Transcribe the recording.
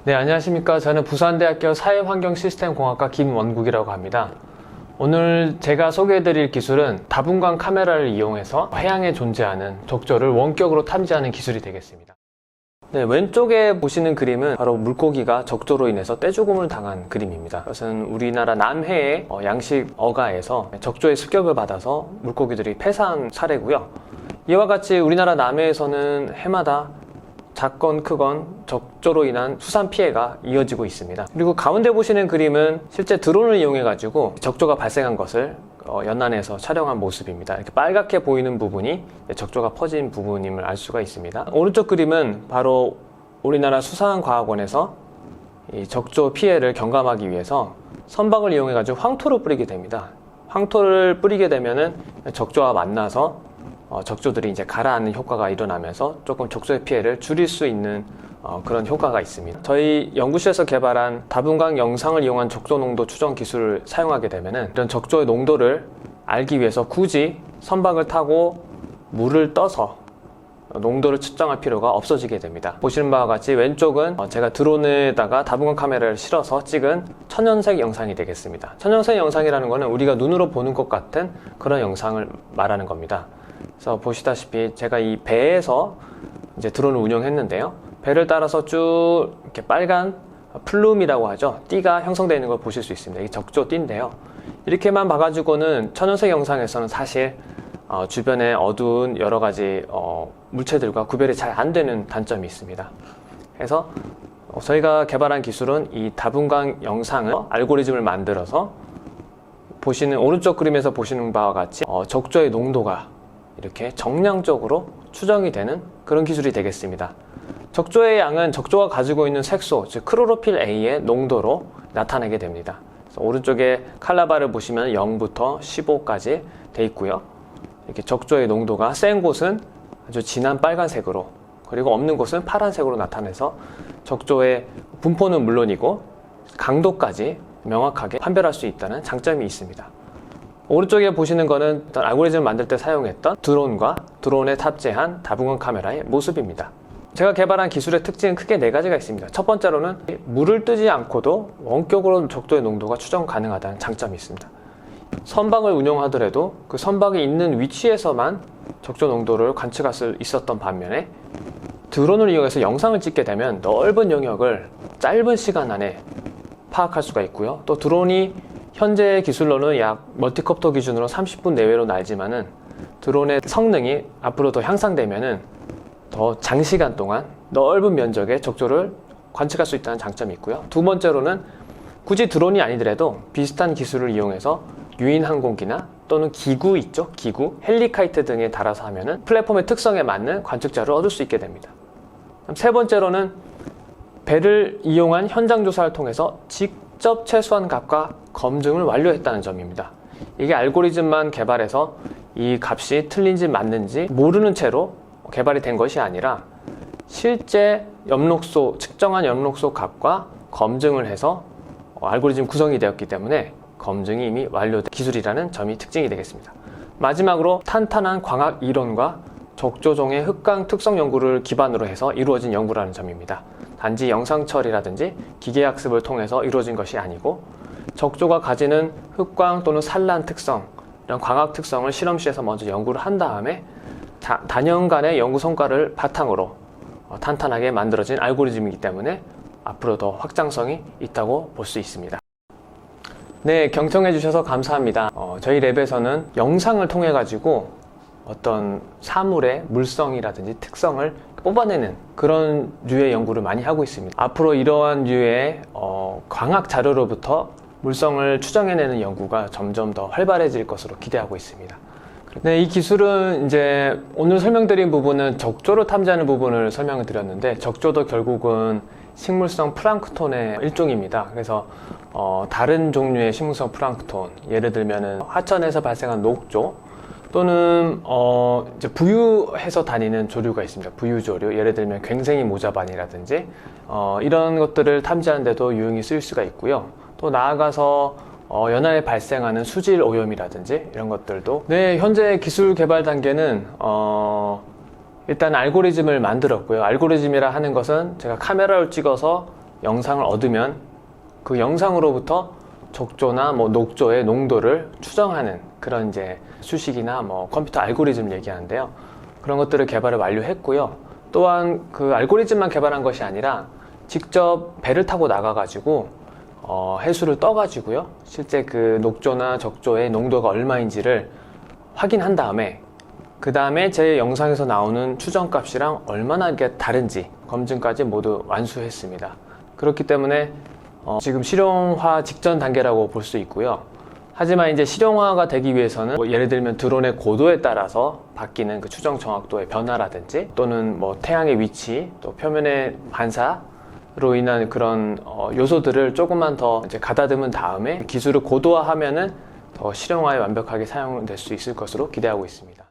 네, 안녕하십니까. 저는 부산대학교 사회환경시스템공학과 김원국이라고 합니다. 오늘 제가 소개해드릴 기술은 다분광 카메라를 이용해서 해양에 존재하는 적조를 원격으로 탐지하는 기술이 되겠습니다. 네, 왼쪽에 보시는 그림은 바로 물고기가 적조로 인해서 떼죽음을 당한 그림입니다. 이것은 우리나라 남해의 양식 어가에서 적조의 습격을 받아서 물고기들이 폐사한 사례고요. 이와 같이 우리나라 남해에서는 해마다 작건 크건 적조로 인한 수산 피해가 이어지고 있습니다. 그리고 가운데 보시는 그림은 실제 드론을 이용해 가지고 적조가 발생한 것을 연안에서 촬영한 모습입니다. 이렇게 빨갛게 보이는 부분이 적조가 퍼진 부분임을 알 수가 있습니다. 오른쪽 그림은 바로 우리나라 수산과학원에서 이 적조 피해를 경감하기 위해서 선박을 이용해 가지고 황토를 뿌리게 됩니다. 황토를 뿌리게 되면은 적조와 만나서 적조들이 이제 가라앉는 효과가 일어나면서 조금 적조의 피해를 줄일 수 있는 그런 효과가 있습니다. 저희 연구실에서 개발한 다분광 영상을 이용한 적조 농도 추정 기술을 사용하게 되면은 이런 적조의 농도를 알기 위해서 굳이 선박을 타고 물을 떠서 농도를 측정할 필요가 없어지게 됩니다. 보시는 바와 같이 왼쪽은 제가 드론에다가 다분광 카메라를 실어서 찍은 천연색 영상이 되겠습니다. 천연색 영상이라는 것은 우리가 눈으로 보는 것 같은 그런 영상을 말하는 겁니다. 그래서 보시다시피 제가 이 배에서 이제 드론을 운영했는데요. 배를 따라서 쭉 이렇게 빨간 플룸이라고 하죠. 띠가 형성되어 있는 걸 보실 수 있습니다. 이게 적조 띠인데요. 이렇게만 봐가지고는 천연색 영상에서는 사실 주변에 어두운 여러 가지 물체들과 구별이 잘 안 되는 단점이 있습니다. 그래서 저희가 개발한 기술은 이 다분광 영상을 알고리즘을 만들어서 보시는 오른쪽 그림에서 보시는 바와 같이 적조의 농도가 이렇게 정량적으로 추정이 되는 그런 기술이 되겠습니다. 적조의 양은 적조가 가지고 있는 색소, 즉 크로로필 A의 농도로 나타내게 됩니다. 그래서 오른쪽에 칼라바를 보시면 0부터 15까지 돼 있고요. 이렇게 적조의 농도가 센 곳은 아주 진한 빨간색으로, 그리고 없는 곳은 파란색으로 나타내서 적조의 분포는 물론이고 강도까지 명확하게 판별할 수 있다는 장점이 있습니다. 오른쪽에 보시는 거는 어떤 알고리즘을 만들 때 사용했던 드론과 드론에 탑재한 다분광 카메라의 모습입니다. 제가 개발한 기술의 특징은 크게 4가지가 있습니다. 첫 번째로는 물을 뜨지 않고도 원격으로 적조의 농도가 추정 가능하다는 장점이 있습니다. 선박을 운영하더라도 그 선박이 있는 위치에서만 적조 농도를 관측할 수 있었던 반면에 드론을 이용해서 영상을 찍게 되면 넓은 영역을 짧은 시간 안에 파악할 수가 있고요. 또 드론이 현재 기술로는 약 멀티콥터 기준으로 30분 내외로 날지만은 드론의 성능이 앞으로 더 향상되면은 더 장시간 동안 넓은 면적의 적조를 관측할 수 있다는 장점이 있고요. 두 번째로는 굳이 드론이 아니더라도 비슷한 기술을 이용해서 유인 항공기나 또는 기구 있죠? 기구, 헬리카이트 등에 달아서 하면은 플랫폼의 특성에 맞는 관측자를 얻을 수 있게 됩니다. 세 번째로는 배를 이용한 현장 조사를 통해서 직접 최소한 값과 검증을 완료했다는 점입니다. 이게 알고리즘만 개발해서 이 값이 틀린지 맞는지 모르는 채로 개발이 된 것이 아니라 실제 염록소, 측정한 염록소 값과 검증을 해서 알고리즘 구성이 되었기 때문에 검증이 이미 완료된 기술이라는 점이 특징이 되겠습니다. 마지막으로 탄탄한 광학 이론과 적조종의 흑광 특성 연구를 기반으로 해서 이루어진 연구라는 점입니다. 단지 영상 처리라든지 기계학습을 통해서 이루어진 것이 아니고 적조가 가지는 흑광 또는 산란 특성, 이런 광학 특성을 실험실에서 먼저 연구를 한 다음에 단연간의 연구 성과를 바탕으로 탄탄하게 만들어진 알고리즘이기 때문에 앞으로 더 확장성이 있다고 볼 수 있습니다. 네, 경청해 주셔서 감사합니다. 저희 랩에서는 영상을 통해 가지고 어떤 사물의 물성이라든지 특성을 뽑아내는 그런 류의 연구를 많이 하고 있습니다. 앞으로 이러한 류의 광학 자료로부터 물성을 추정해내는 연구가 점점 더 활발해질 것으로 기대하고 있습니다. 네, 이 기술은 이제 오늘 설명드린 부분은 적조를 탐지하는 부분을 설명을 드렸는데, 적조도 결국은 식물성 플랑크톤의 일종입니다. 그래서 다른 종류의 식물성 플랑크톤, 예를 들면은 하천에서 발생한 녹조 또는 이제 부유해서 다니는 조류가 있습니다. 부유조류, 예를 들면 괭생이 모자반이라든지 이런 것들을 탐지하는 데도 유용히 쓰일 수가 있고요. 또 나아가서 연안에 발생하는 수질 오염이라든지 이런 것들도, 네, 현재 기술 개발 단계는 일단 알고리즘을 만들었고요. 알고리즘이라 하는 것은 제가 카메라를 찍어서 영상을 얻으면 그 영상으로부터 적조나 녹조의 농도를 추정하는 그런 이제 수식이나 컴퓨터 알고리즘 얘기하는데요. 그런 것들을 개발을 완료했고요. 또한 그 알고리즘만 개발한 것이 아니라 직접 배를 타고 나가가지고 해수를 떠가지고요. 실제 그 녹조나 적조의 농도가 얼마인지를 확인한 다음에 그 다음에 제 영상에서 나오는 추정값이랑 얼마나 이게 다른지 검증까지 모두 완수했습니다. 그렇기 때문에 지금 실용화 직전 단계라고 볼 수 있고요. 하지만 이제 실용화가 되기 위해서는 예를 들면 드론의 고도에 따라서 바뀌는 그 추정 정확도의 변화라든지 또는 태양의 위치, 또 표면의 반사로 인한 그런 요소들을 조금만 더 이제 가다듬은 다음에 기술을 고도화하면은 더 실용화에 완벽하게 사용될 수 있을 것으로 기대하고 있습니다.